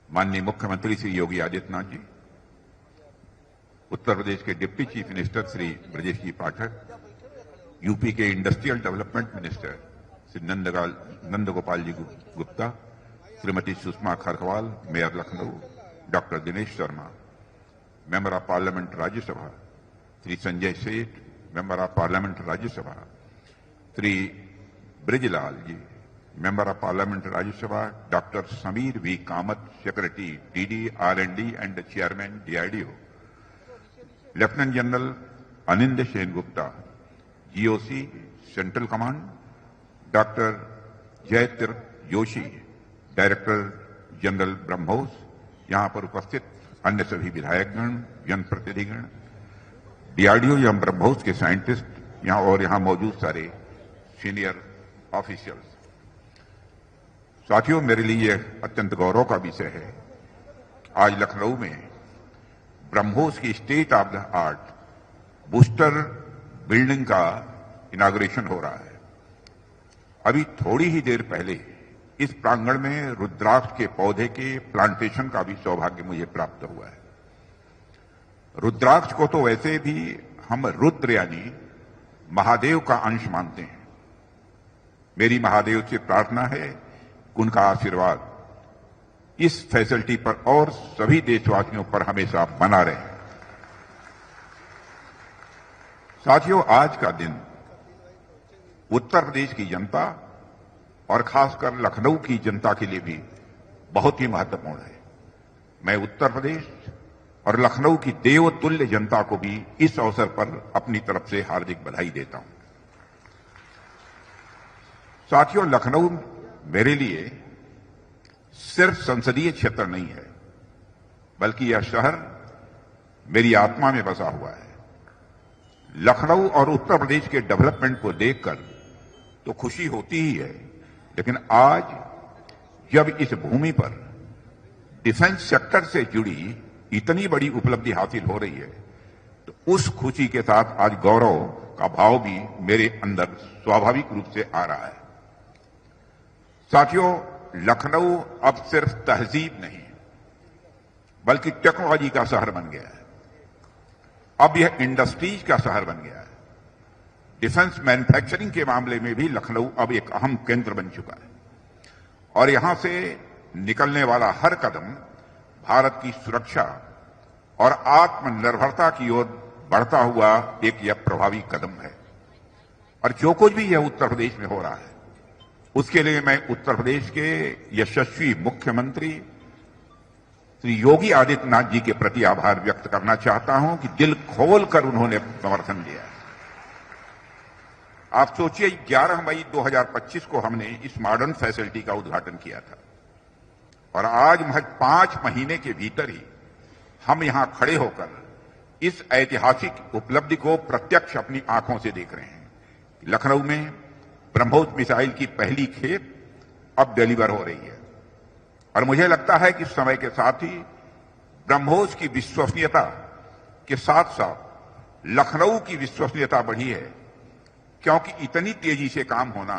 माननीय मुख्यमंत्री श्री योगी आदित्यनाथ जी, उत्तर प्रदेश के deputy chief minister Shri Brajesh ji Pathak, UP के industrial development minister Shri Nandgopal ji Gupta, Shrimati Sushma Kharkwal, mayor Lucknow doctor Dinesh Sharma, member of parliament Rajya Sabha Shri Sanjay Seth, member of parliament Rajya Sabha Shri Brijlal ji, member of parliament Rajya Sabha doctor Sameer V Kamat, secretary DD R&D and chairman DRDO, lieutenant general Anind Sen Gupta, GOC central command, doctor Jayateerth Joshi, director general BrahMos, यहां पर उपस्थित अन्य सभी विधायकगण, जनप्रतिनिधिगण, DRDO एवं ब्रह्मोस के scientist यहां और यहां मौजूद सारे सीनियर ऑफिशियल्स। साथियों, मेरे लिए अत्यंत गौरव का विषय है आज लखनऊ में ब्रह्मोस की state of the art booster building का इनाग्रेशन हो रहा है। अभी थोड़ी ही देर पहले इस प्रांगण में रुद्राक्ष के पौधे के प्लांटेशन का भी सौभाग्य मुझे प्राप्त हुआ है। रुद्राक्ष को तो वैसे भी हम रुद्र यानी महादेव का अंश मानते हैं। मेरी महादेव से प्रार्थना है कि उनका आशीर्वाद इस फैसिलिटी पर और सभी देशवासियों पर हमेशा बना रहे। साथियों, आज का दिन उत्तर प्रदेश की जनता और खासकर लखनऊ की जनता के लिए भी बहुत ही महत्वपूर्ण है। मैं उत्तर प्रदेश और लखनऊ की देवतुल्य जनता को भी इस अवसर पर अपनी तरफ से हार्दिक बधाई देता हूं। साथियों, लखनऊ मेरे लिए सिर्फ संसदीय क्षेत्र नहीं है, बल्कि यह शहर मेरी आत्मा में बसा हुआ है। लखनऊ और उत्तर प्रदेश के डेवलपमेंट को देखकर तो खुशी होती ही है, लेकिन आज जब इस भूमि पर डिफेंस सेक्टर से जुड़ी इतनी बड़ी उपलब्धि हासिल हो रही है, तो उस खुशी के साथ आज गौरव का भाव भी मेरे अंदर स्वाभाविक रूप से आ रहा है। साथियों, लखनऊ अब सिर्फ तहजीब नहीं, बल्कि टेक्नोलॉजी का शहर बन गया है। अब यह इंडस्ट्रीज का शहर बन गया है। डिफेंस मैन्युफैक्चरिंग के मामले में भी लखनऊ अब एक अहम केंद्र बन चुका है और यहां से निकलने वाला हर कदम भारत की सुरक्षा और आत्मनिर्भरता की ओर बढ़ता हुआ एक यह प्रभावी कदम है। और जो कुछ भी यह उत्तर प्रदेश में हो रहा है, उसके लिए मैं उत्तर प्रदेश के यशस्वी मुख्यमंत्री श्री योगी आदित्यनाथ जी के प्रति आभार व्यक्त करना चाहता हूं कि दिल खोलकर उन्होंने समर्थन दिया है। आप सोचिए, 11 मई 2025 को हमने इस मॉडर्न फैसिलिटी का उद्घाटन किया था और आज महज 5 महीने के भीतर ही हम यहां खड़े होकर इस ऐतिहासिक उपलब्धि को प्रत्यक्ष अपनी आंखों से देख रहे हैं। लखनऊ में ब्रह्मोस मिसाइल की पहली खेप अब डिलीवर हो रही है और मुझे लगता है कि समय के साथ ही ब्रह्मोस की विश्वसनीयता के साथ साथ लखनऊ की विश्वसनीयता बढ़ी है, क्योंकि इतनी तेजी से काम होना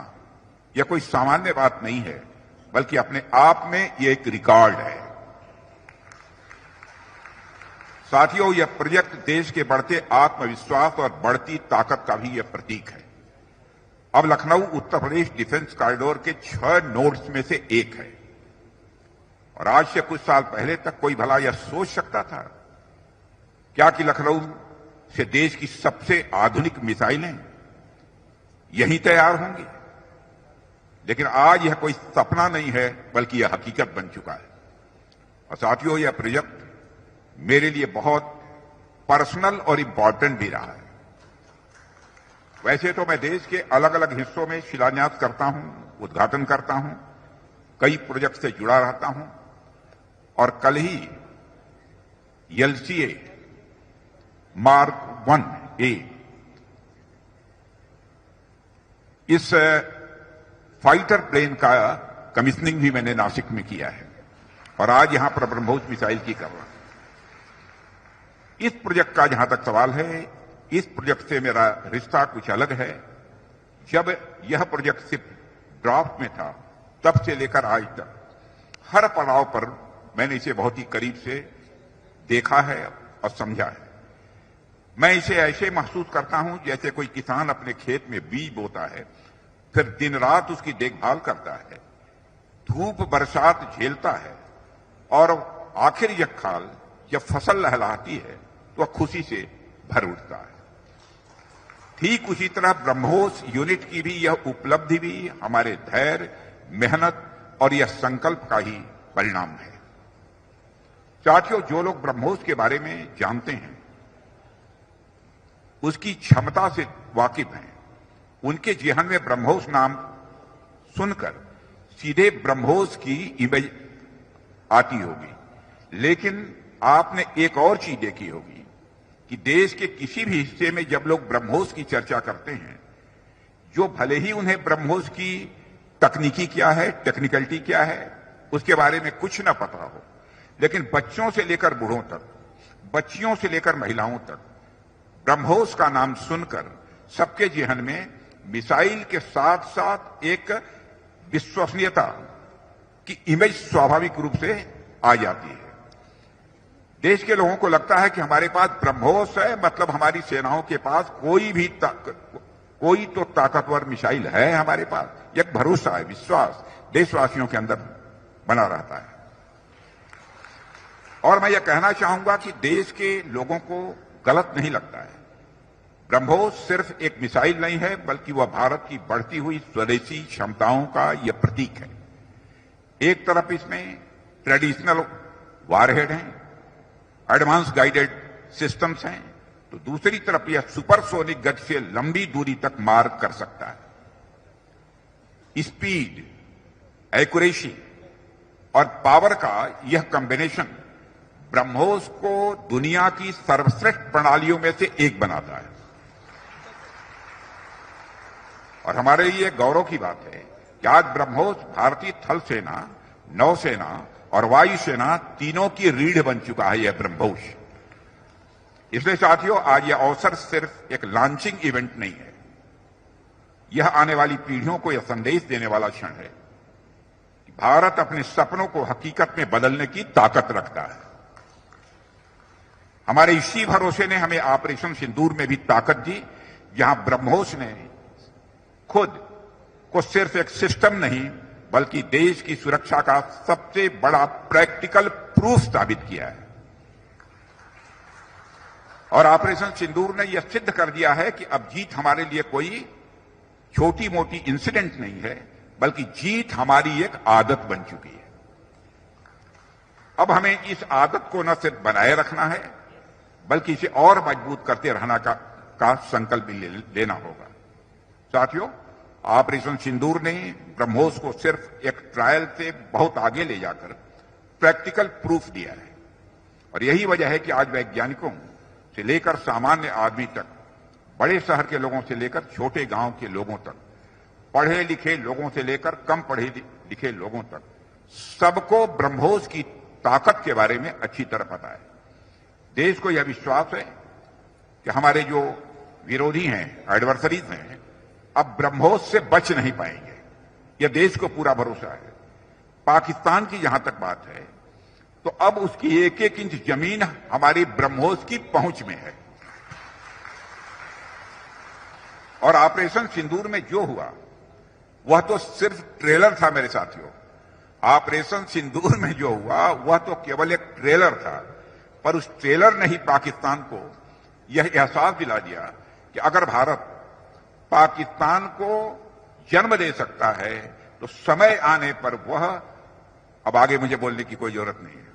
यह कोई सामान्य बात नहीं है, बल्कि अपने आप में यह एक रिकॉर्ड है। साथियों, यह प्रोजेक्ट देश के बढ़ते आत्मविश्वास और बढ़ती ताकत का भी यह प्रतीक है। अब लखनऊ उत्तर प्रदेश डिफेंस कॉरिडोर के 6 नोड्स में से एक है और आज से कुछ साल पहले तक कोई भला यह सोच सकता था क्या कि लखनऊ से देश की सबसे आधुनिक मिसाइलें यहीं तैयार होंगी? लेकिन आज यह कोई सपना नहीं है, बल्कि यह हकीकत बन चुका है। और साथियों, यह प्रोजेक्ट मेरे लिए बहुत पर्सनल और इंपॉर्टेंट भी रहा है। वैसे तो मैं देश के अलग अलग हिस्सों में शिलान्यास करता हूं, उद्घाटन करता हूं, कई प्रोजेक्ट से जुड़ा रहता हूं और कल ही LCA Mark 1A इस फाइटर प्लेन का कमीशनिंग भी मैंने नासिक में किया है और आज यहां पर ब्रह्मोस मिसाइल की कर रहा हूं। इस प्रोजेक्ट का जहां तक सवाल है, इस प्रोजेक्ट से मेरा रिश्ता कुछ अलग है। जब यह प्रोजेक्ट सिर्फ ड्राफ्ट में था, तब से लेकर आज तक हर पड़ाव पर मैंने इसे बहुत ही करीब से देखा है और समझा है। मैं इसे ऐसे महसूस करता हूं जैसे कोई किसान अपने खेत में बीज बोता है, फिर दिन रात उसकी देखभाल करता है, धूप बरसात झेलता है और आखिर यह खाल जब फसल लहलहाती है तो वह खुशी से भर उठता है। ठीक उसी तरह ब्रह्मोस यूनिट की भी यह उपलब्धि भी हमारे धैर्य, मेहनत और यह संकल्प का ही परिणाम है। साथियों, जो लोग ब्रह्मोस के बारे में जानते हैं, उसकी क्षमता से वाकिफ हैं, उनके जेहन में ब्रह्मोस नाम सुनकर सीधे ब्रह्मोस की इमेज आती होगी। लेकिन आपने एक और चीज देखी होगी कि देश के किसी भी हिस्से में जब लोग ब्रह्मोस की चर्चा करते हैं, जो भले ही उन्हें ब्रह्मोस की तकनीकी क्या है, टेक्निकलिटी क्या है, उसके बारे में कुछ न पता हो, लेकिन बच्चों से लेकर बूढ़ों तक, बच्चियों से लेकर महिलाओं तक ब्रह्मोस का नाम सुनकर सबके जेहन में मिसाइल के साथ साथ एक विश्वसनीयता की इमेज स्वाभाविक रूप से आ जाती है। देश के लोगों को लगता है कि हमारे पास ब्रह्मोस है, मतलब हमारी सेनाओं के पास कोई तो ताकतवर मिसाइल है हमारे पास। एक भरोसा है, विश्वास देशवासियों के अंदर बना रहता है। और मैं यह कहना चाहूंगा कि देश के लोगों को गलत नहीं लगता है। ब्रह्मोस सिर्फ एक मिसाइल नहीं है, बल्कि वह भारत की बढ़ती हुई स्वदेशी क्षमताओं का यह प्रतीक है। एक तरफ इसमें ट्रेडिशनल वारहेड हैं, एडवांस गाइडेड सिस्टम्स हैं, तो दूसरी तरफ यह सुपरसोनिक गति से लंबी दूरी तक मार कर सकता है। स्पीड, एक्यूरेसी और पावर का यह कॉम्बिनेशन ब्रह्मोस को दुनिया की सर्वश्रेष्ठ प्रणालियों में से एक बनाता है। और हमारे लिए गौरव की बात है कि आज ब्रह्मोस भारतीय थल सेना, नौसेना और वायुसेना तीनों की रीढ़ बन चुका है। यह ब्रह्मोस, इसलिए साथियों, आज यह अवसर सिर्फ एक लॉन्चिंग इवेंट नहीं है, यह आने वाली पीढ़ियों को यह संदेश देने वाला क्षण है कि भारत अपने सपनों को हकीकत में बदलने की ताकत रखता है। हमारे इसी भरोसे ने हमें ऑपरेशन सिंदूर में भी ताकत दी, जहां ब्रह्मोस ने खुद को सिर्फ एक सिस्टम नहीं, बल्कि देश की सुरक्षा का सबसे बड़ा प्रैक्टिकल प्रूफ साबित किया है। और ऑपरेशन सिंदूर ने यह सिद्ध कर दिया है कि अब जीत हमारे लिए कोई छोटी मोटी इंसिडेंट नहीं है, बल्कि जीत हमारी एक आदत बन चुकी है। अब हमें इस आदत को न सिर्फ बनाए रखना है, बल्कि इसे और मजबूत करते रहना का संकल्प भी लेना होगा। साथियों, ऑपरेशन सिंदूर ने ब्रह्मोस को सिर्फ एक ट्रायल से बहुत आगे ले जाकर प्रैक्टिकल प्रूफ दिया है। और यही वजह है कि आज वैज्ञानिकों से लेकर सामान्य आदमी तक, बड़े शहर के लोगों से लेकर छोटे गांव के लोगों तक, पढ़े लिखे लोगों से लेकर कम पढ़े लिखे लोगों तक, सबको ब्रह्मोस की ताकत के बारे में अच्छी तरह पता है। देश को यह विश्वास है कि हमारे जो विरोधी हैं, एडवर्सरीज हैं, अब ब्रह्मोस से बच नहीं पाएंगे। यह देश को पूरा भरोसा है। पाकिस्तान की जहां तक बात है, तो अब उसकी एक एक इंच जमीन हमारी ब्रह्मोस की पहुंच में है। और ऑपरेशन सिंदूर में जो हुआ वह तो सिर्फ ट्रेलर था मेरे साथियों। ऑपरेशन सिंदूर में जो हुआ वह तो केवल एक ट्रेलर था, पर उस ट्रेलर ने ही पाकिस्तान को यह एहसास दिला दिया कि अगर भारत पाकिस्तान को जन्म दे सकता है, तो समय आने पर वह, अब आगे मुझे बोलने की कोई जरूरत नहीं है,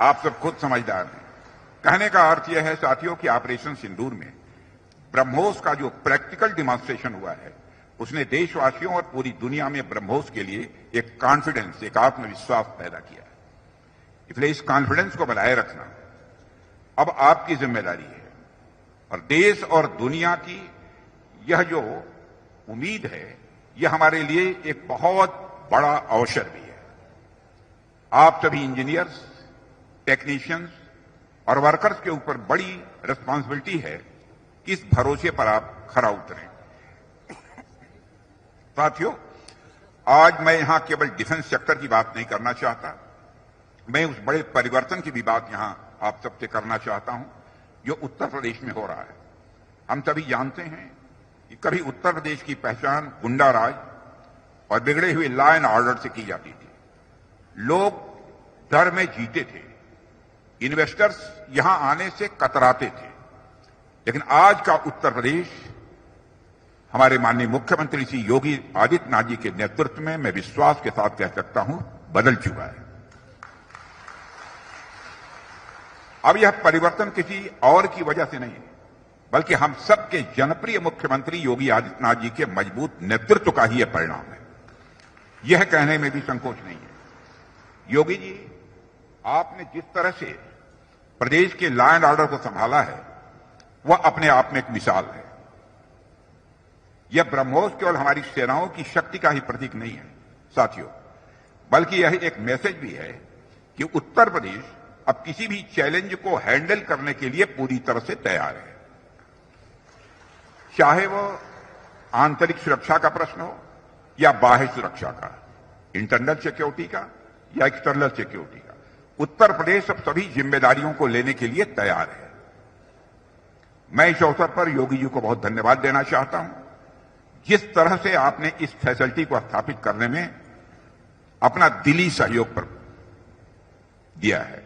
आप सब खुद समझदार हैं। कहने का अर्थ यह है साथियों कि ऑपरेशन सिंदूर में ब्रह्मोस का जो प्रैक्टिकल डिमॉन्स्ट्रेशन हुआ है, उसने देशवासियों और पूरी दुनिया में ब्रह्मोस के लिए एक कॉन्फिडेंस, एक आत्मविश्वास पैदा किया है। इसलिए इस कॉन्फिडेंस को बनाए रखना अब आपकी जिम्मेदारी है। और देश और दुनिया की यह जो उम्मीद है, यह हमारे लिए एक बहुत बड़ा अवसर भी है। आप सभी इंजीनियर्स, टेक्नीशियंस और वर्कर्स के ऊपर बड़ी रिस्पांसिबिलिटी है कि इस भरोसे पर आप खरा उतरें। साथियों, आज मैं यहां केवल डिफेंस सेक्टर की बात नहीं करना चाहता, मैं उस बड़े परिवर्तन की भी बात यहां आप सबसे करना चाहता हूं जो उत्तर प्रदेश में हो रहा है। हम सभी जानते हैं कि कभी उत्तर प्रदेश की पहचान गुंडा राज और बिगड़े हुए लॉ एंड ऑर्डर से की जाती थी। लोग डर में जीते थे, इन्वेस्टर्स यहां आने से कतराते थे। लेकिन आज का उत्तर प्रदेश हमारे माननीय मुख्यमंत्री श्री योगी आदित्यनाथ जी के नेतृत्व में मैं विश्वास के साथ कह सकता हूं बदल चुका है। अब यह परिवर्तन किसी और की वजह से नहीं है, बल्कि हम सबके जनप्रिय मुख्यमंत्री योगी आदित्यनाथ जी के मजबूत नेतृत्व का ही यह परिणाम है। यह कहने में भी संकोच नहीं है। योगी जी, आपने जिस तरह से प्रदेश के लॉ एंड ऑर्डर को संभाला है वह अपने आप में एक मिसाल है। यह ब्रह्मोस केवल हमारी सेनाओं की शक्ति का ही प्रतीक नहीं है साथियों, बल्कि यह एक मैसेज भी है कि उत्तर प्रदेश अब किसी भी चैलेंज को हैंडल करने के लिए पूरी तरह से तैयार है। चाहे वो आंतरिक सुरक्षा का प्रश्न हो या बाह्य सुरक्षा का, इंटरनल सिक्योरिटी का या एक्सटर्नल सिक्योरिटी का, उत्तर प्रदेश अब सभी जिम्मेदारियों को लेने के लिए तैयार है। मैं इस अवसर पर योगी जी को बहुत धन्यवाद देना चाहता हूं। जिस तरह से आपने इस फैसिलिटी को स्थापित करने में अपना दिली सहयोग पर दिया है,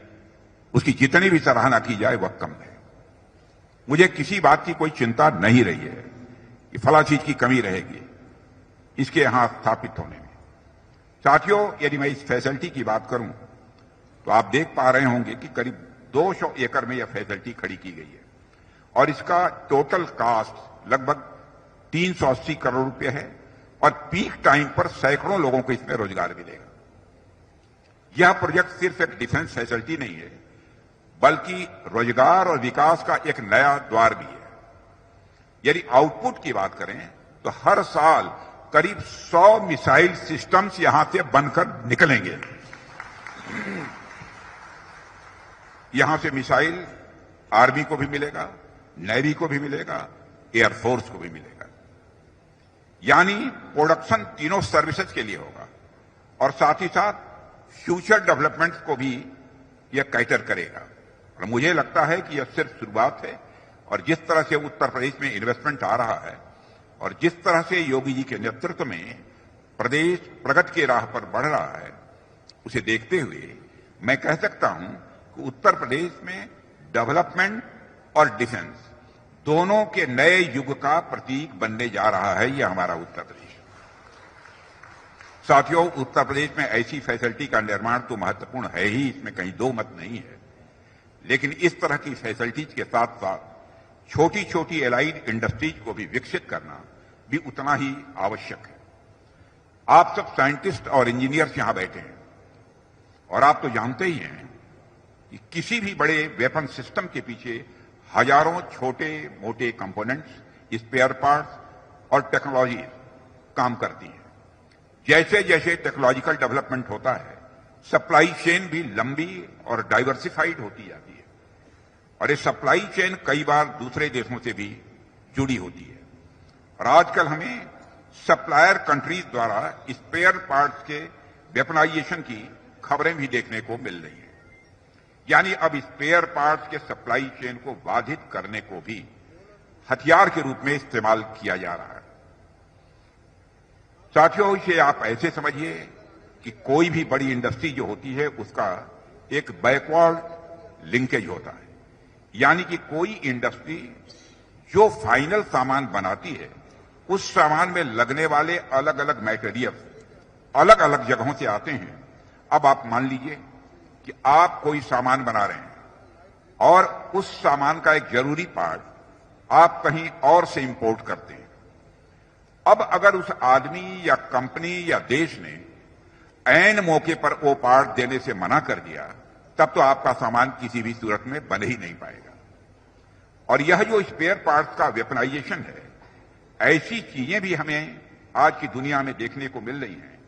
उसकी जितनी भी सराहना की जाए वह कम है। मुझे किसी बात की कोई चिंता नहीं रही है कि फला चीज की कमी रहेगी इसके यहां स्थापित होने में। साथियों, यदि मैं इस फैसिलिटी की बात करूं तो आप देख पा रहे होंगे कि करीब 200 एकड़ में यह फैसिलिटी खड़ी की गई है और इसका टोटल कॉस्ट लगभग 380 करोड़ रुपए है और पीक टाइम पर सैकड़ों लोगों को इसमें रोजगार मिलेगा। यह प्रोजेक्ट सिर्फ एक डिफेंस फैसिलिटी नहीं है, बल्कि रोजगार और विकास का एक नया द्वार भी है। यदि आउटपुट की बात करें तो हर साल करीब 100 मिसाइल सिस्टम्स यहां से बनकर निकलेंगे। यहां से मिसाइल आर्मी को भी मिलेगा, नेवी को भी मिलेगा, एयरफोर्स को भी मिलेगा। यानी प्रोडक्शन तीनों सर्विसेज के लिए होगा और साथ ही साथ फ्यूचर डेवलपमेंट को भी यह कैटर करेगा। और मुझे लगता है कि यह सिर्फ शुरुआत है और जिस तरह से उत्तर प्रदेश में इन्वेस्टमेंट आ रहा है और जिस तरह से योगी जी के नेतृत्व में प्रदेश प्रगति के राह पर बढ़ रहा है, उसे देखते हुए मैं कह सकता हूं कि उत्तर प्रदेश में डेवलपमेंट और डिफेंस दोनों के नए युग का प्रतीक बनने जा रहा है यह हमारा उत्तर प्रदेश। साथियों, उत्तर प्रदेश में ऐसी फैसिलिटी का निर्माण तो महत्वपूर्ण है ही, इसमें कहीं दो मत नहीं है। लेकिन इस तरह की फैसिलिटीज के साथ साथ छोटी छोटी एलाइड इंडस्ट्रीज को भी विकसित करना भी उतना ही आवश्यक है। आप सब साइंटिस्ट और इंजीनियर्स यहां बैठे हैं और आप तो जानते ही हैं कि किसी भी बड़े वेपन सिस्टम के पीछे हजारों छोटे मोटे कंपोनेंट्स, स्पेयर पार्ट्स और टेक्नोलॉजी काम करती हैं। जैसे जैसे टेक्नोलॉजिकल डेवलपमेंट होता है, सप्लाई चेन भी लंबी और डाइवर्सिफाइड होती जाती है और ये सप्लाई चेन कई बार दूसरे देशों से भी जुड़ी होती है। और आजकल हमें सप्लायर कंट्रीज द्वारा स्पेयर पार्ट्स के वेपनाइजेशन की खबरें भी देखने को मिल रही हैं। यानी अब स्पेयर पार्ट्स के सप्लाई चेन को बाधित करने को भी हथियार के रूप में इस्तेमाल किया जा रहा है। साथियों, इसे आप ऐसे समझिए कि कोई भी बड़ी इंडस्ट्री जो होती है उसका एक बैकवर्ड लिंकेज होता है। यानी कि कोई इंडस्ट्री जो फाइनल सामान बनाती है उस सामान में लगने वाले अलग अलग मटेरियल अलग अलग जगहों से आते हैं। अब आप मान लीजिए कि आप कोई सामान बना रहे हैं और उस सामान का एक जरूरी पार्ट आप कहीं और से इंपोर्ट करते हैं। अब अगर उस आदमी या कंपनी या देश ने ऐन मौके पर वो पार्ट देने से मना कर दिया, तब तो आपका सामान किसी भी सूरत में बन ही नहीं पाएगा। और यह जो स्पेयर पार्ट्स का वेपनाइजेशन है, ऐसी चीजें भी हमें आज की दुनिया में देखने को मिल रही हैं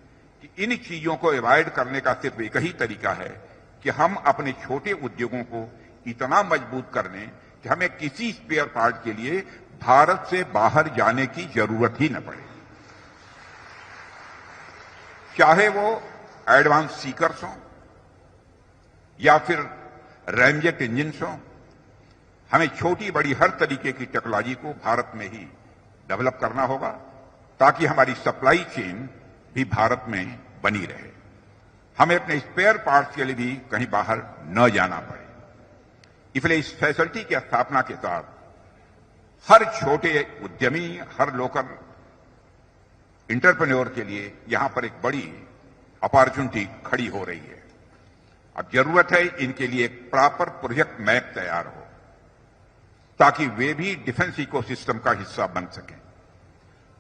कि इन चीजों को अवॉइड करने का सिर्फ एक ही तरीका है कि हम अपने छोटे उद्योगों को इतना मजबूत कर लें कि हमें किसी स्पेयर पार्ट के लिए भारत से बाहर जाने की जरूरत ही न पड़े। चाहे वो एडवांस सीकर्स हों या फिर रैमजेट इंजिन हों, हमें छोटी बड़ी हर तरीके की टेक्नोलॉजी को भारत में ही डेवलप करना होगा ताकि हमारी सप्लाई चेन भी भारत में बनी रहे। हमें अपने स्पेयर पार्ट्स के लिए भी कहीं बाहर न जाना पड़े। इसलिए इस फैसिलिटी की स्थापना के साथ हर छोटे उद्यमी, हर लोकल इंटरप्रेन्योर के लिए यहां पर एक बड़ी अपॉर्चुनिटी खड़ी हो रही है। अब जरूरत है इनके लिए एक प्रॉपर प्रोजेक्ट मैप तैयार हो ताकि वे भी डिफेंस इकोसिस्टम का हिस्सा बन सकें।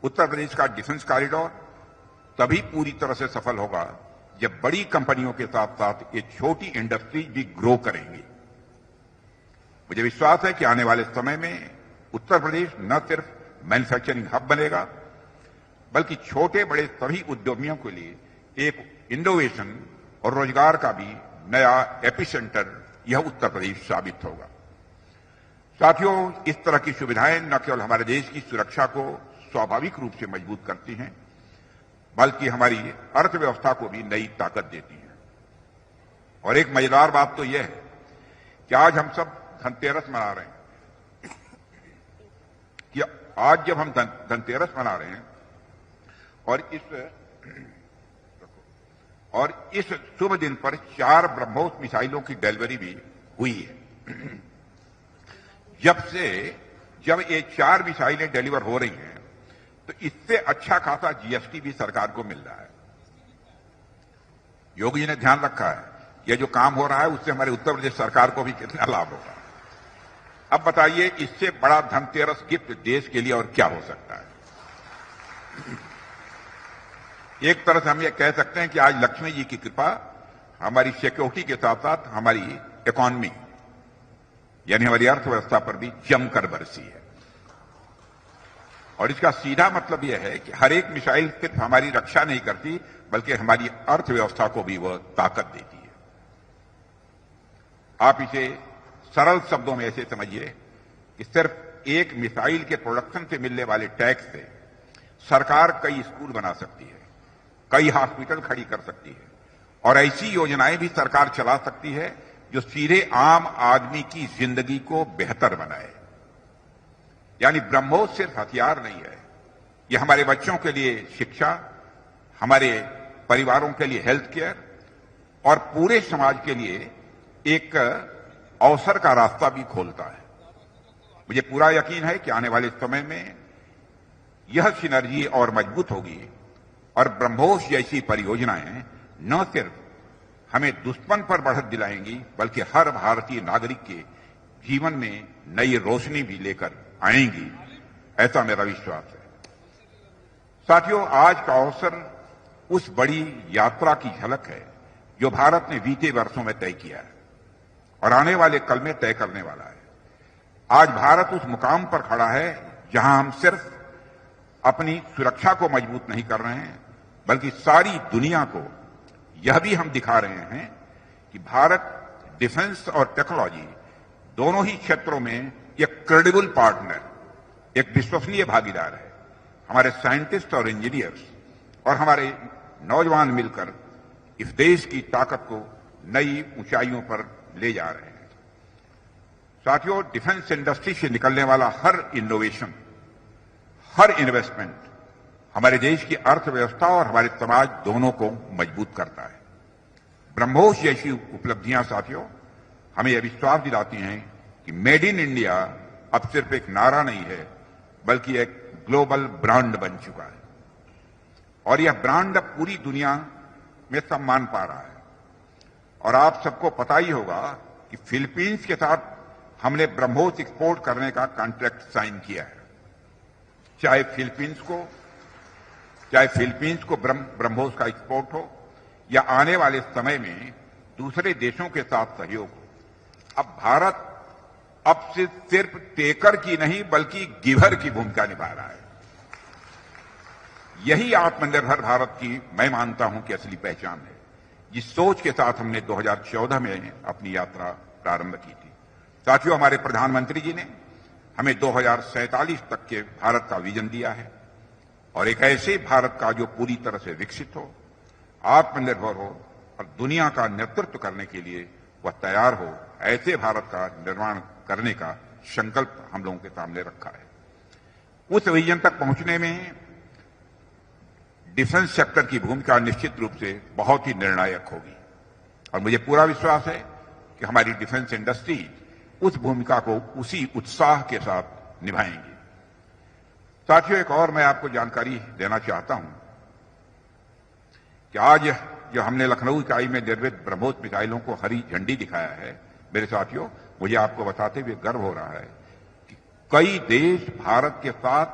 उत्तर प्रदेश का डिफेंस कॉरिडोर तभी पूरी तरह से सफल होगा जब बड़ी कंपनियों के साथ साथ ये छोटी इंडस्ट्रीज भी ग्रो करेंगी। मुझे विश्वास है कि आने वाले समय में उत्तर प्रदेश न सिर्फ मैन्युफैक्चरिंग हब बनेगा बल्कि छोटे बड़े सभी उद्यमियों के लिए एक इनोवेशन और रोजगार का भी नया एपिसेंटर यह उत्तर प्रदेश साबित होगा। साथियों, इस तरह की सुविधाएं न केवल हमारे देश की सुरक्षा को स्वाभाविक रूप से मजबूत करती हैं बल्कि हमारी अर्थव्यवस्था को भी नई ताकत देती हैं। और एक मजेदार बात तो यह है कि आज हम सब धनतेरस मना रहे हैं कि आज जब हम धनतेरस मना रहे हैं और इस शुभ दिन पर 4 ब्रह्मोस मिसाइलों की डिलीवरी भी हुई है। जब ये 4 मिसाइलें डिलीवर हो रही हैं तो इससे अच्छा खासा जीएसटी भी सरकार को मिल रहा है। योगी जी ने ध्यान रखा है यह जो काम हो रहा है उससे हमारे उत्तर प्रदेश सरकार को भी कितना लाभ होगा। अब बताइए इससे बड़ा धनतेरस गिफ्ट देश के लिए और क्या हो सकता है। एक तरह से हम ये कह सकते हैं कि आज लक्ष्मी जी की कृपा हमारी सिक्योरिटी के साथ साथ हमारी इकोनॉमी यानी हमारी अर्थव्यवस्था पर भी जमकर बरसी है। और इसका सीधा मतलब यह है कि हर एक मिसाइल सिर्फ हमारी रक्षा नहीं करती बल्कि हमारी अर्थव्यवस्था को भी वह ताकत देती है। आप इसे सरल शब्दों में ऐसे समझिए कि सिर्फ एक मिसाइल के प्रोडक्शन से मिलने वाले टैक्स से सरकार कई स्कूल बना सकती है, कई हॉस्पिटल खड़ी कर सकती है और ऐसी योजनाएं भी सरकार चला सकती है जो सीधे आम आदमी की जिंदगी को बेहतर बनाए। यानी ब्रह्मोस सिर्फ हथियार नहीं है, यह हमारे बच्चों के लिए शिक्षा, हमारे परिवारों के लिए हेल्थ केयर और पूरे समाज के लिए एक अवसर का रास्ता भी खोलता है। मुझे पूरा यकीन है कि आने वाले समय में यह सिनर्जी और मजबूत होगी और ब्रह्मोस जैसी परियोजनाएं न सिर्फ हमें दुश्मन पर बढ़त दिलाएंगी बल्कि हर भारतीय नागरिक के जीवन में नई रोशनी भी लेकर आएंगी, ऐसा मेरा विश्वास है। साथियों, आज का अवसर उस बड़ी यात्रा की झलक है जो भारत ने बीते वर्षों में तय किया है और आने वाले कल में तय करने वाला है। आज भारत उस मुकाम पर खड़ा है जहां हम सिर्फ अपनी सुरक्षा को मजबूत नहीं कर रहे हैं बल्कि सारी दुनिया को यह भी हम दिखा रहे हैं कि भारत डिफेंस और टेक्नोलॉजी दोनों ही क्षेत्रों में एक क्रेडिबल पार्टनर, एक विश्वसनीय भागीदार है। हमारे साइंटिस्ट और इंजीनियर्स और हमारे नौजवान मिलकर इस देश की ताकत को नई ऊंचाइयों पर ले जा रहे हैं। साथियों, डिफेंस इंडस्ट्री से निकलने वाला हर इनोवेशन, हर इन्वेस्टमेंट हमारे देश की अर्थव्यवस्था और हमारे समाज दोनों को मजबूत करता है। ब्रह्मोस जैसी उपलब्धियां साथियों हमें यह विश्वास दिलाती हैं कि मेड इन इंडिया अब सिर्फ एक नारा नहीं है बल्कि एक ग्लोबल ब्रांड बन चुका है और यह ब्रांड अब पूरी दुनिया में सम्मान पा रहा है। और आप सबको पता ही होगा कि फिलीपींस के साथ हमने ब्रह्मोस एक्सपोर्ट करने का कॉन्ट्रैक्ट साइन किया है। चाहे फिलीपींस को ब्रह्मोस का एक्सपोर्ट हो या आने वाले समय में दूसरे देशों के साथ सहयोग हो, अब भारत अब से सिर्फ टेकर की नहीं बल्कि गिवर की भूमिका निभा रहा है। यही आत्मनिर्भर भारत की मैं मानता हूं कि असली पहचान है, जिस सोच के साथ हमने 2014 में अपनी यात्रा प्रारंभ की थी। साथियों, हमारे प्रधानमंत्री जी ने हमें 2047 तक के भारत का विजन दिया है और एक ऐसे भारत का जो पूरी तरह से विकसित हो, आत्मनिर्भर हो और दुनिया का नेतृत्व करने के लिए वह तैयार हो, ऐसे भारत का निर्माण करने का संकल्प हम लोगों के सामने रखा है। उस विजन तक पहुंचने में डिफेंस सेक्टर की भूमिका निश्चित रूप से बहुत ही निर्णायक होगी और मुझे पूरा विश्वास है कि हमारी डिफेंस इंडस्ट्री उस भूमिका को उसी उत्साह के साथ निभाएंगी। साथियों, एक और मैं आपको जानकारी देना चाहता हूं कि आज जो हमने लखनऊ इकाई में निर्मित ब्रह्मोस मिसाइलों को हरी झंडी दिखाया है, मेरे साथियों, मुझे आपको बताते हुए गर्व हो रहा है कि कई देश भारत के साथ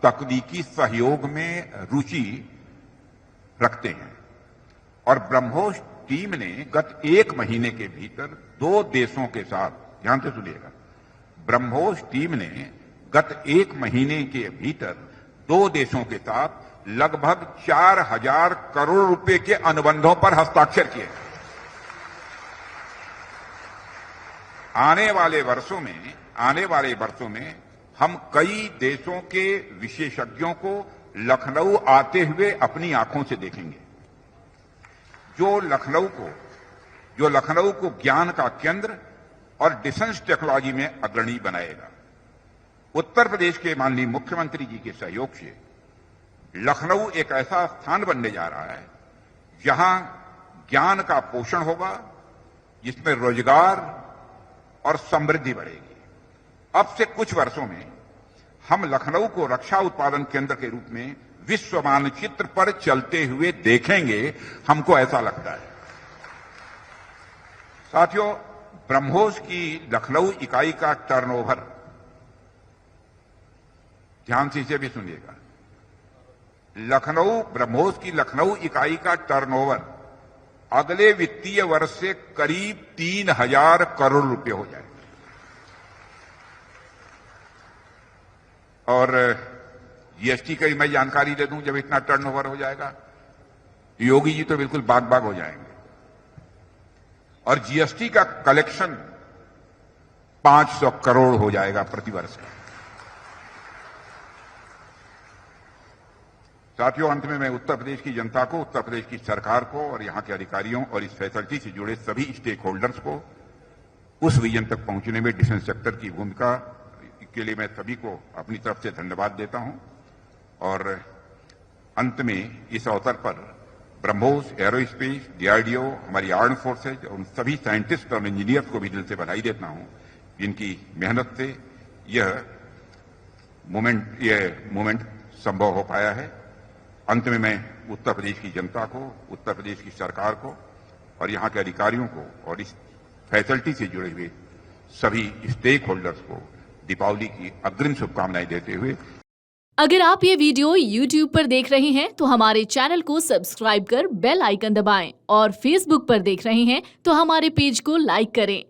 तकनीकी सहयोग में रुचि रखते हैं और ब्रह्मोस टीम ने गत 1 महीने के भीतर 2 देशों के साथ, ध्यान से सुनिएगा, ब्रह्मोस टीम ने गत 1 महीने के भीतर 2 देशों के साथ लगभग 4000 करोड़ रुपए के अनुबंधों पर हस्ताक्षर किए। आने वाले वर्षों में हम कई देशों के विशेषज्ञों को लखनऊ आते हुए अपनी आंखों से देखेंगे, जो लखनऊ को ज्ञान का केंद्र और डिफेंस टेक्नोलॉजी में अग्रणी बनाएगा। उत्तर प्रदेश के माननीय मुख्यमंत्री जी के सहयोग से लखनऊ एक ऐसा स्थान बनने जा रहा है जहां ज्ञान का पोषण होगा, जिसमें रोजगार और समृद्धि बढ़ेगी। अब से कुछ वर्षों में हम लखनऊ को रक्षा उत्पादन केंद्र के रूप में विश्व मानचित्र पर चलते हुए देखेंगे, हमको ऐसा लगता है। साथियों, ब्रह्मोस की लखनऊ इकाई का टर्नओवर, ध्यान से इसे भी सुनिएगा, ब्रह्मोस की लखनऊ इकाई का टर्नओवर अगले वित्तीय वर्ष से करीब 3000 करोड़ रुपए हो जाएगा। और जीएसटी की मैं जानकारी दे दूं, जब इतना टर्नओवर हो जाएगा, योगी जी तो बिल्कुल बाग बाग हो जाएंगे। और जीएसटी का कलेक्शन 500 करोड़ हो जाएगा प्रतिवर्ष का। साथियों, अंत में मैं उत्तर प्रदेश की जनता को, उत्तर प्रदेश की सरकार को और यहां के अधिकारियों और इस फैसिलिटी से जुड़े सभी स्टेक होल्डर्स को उस विजन तक पहुंचने में डिफेंस सेक्टर की भूमिका के लिए मैं सभी को अपनी तरफ से धन्यवाद देता हूं। और अंत में इस अवसर पर ब्रह्मोस, एरोस्पेस, डीआरडीओ, हमारी आर्म फोर्सेज और उन सभी साइंटिस्ट और इंजीनियर्स को भी दिल से बधाई देता हूं, जिनकी मेहनत से यह मूवमेंट संभव हो पाया है। अंत में मैं उत्तर प्रदेश की जनता को, उत्तर प्रदेश की सरकार को और यहां के अधिकारियों को और इस फैसिलिटी से जुड़े हुए सभी स्टेक होल्डर्स को दीपावली की अग्रिम शुभकामनाएं देते हुए, अगर आप ये वीडियो YouTube पर देख रहे हैं तो हमारे चैनल को सब्सक्राइब कर बेल आइकन दबाएं और Facebook पर देख रहे हैं तो हमारे पेज को लाइक करें।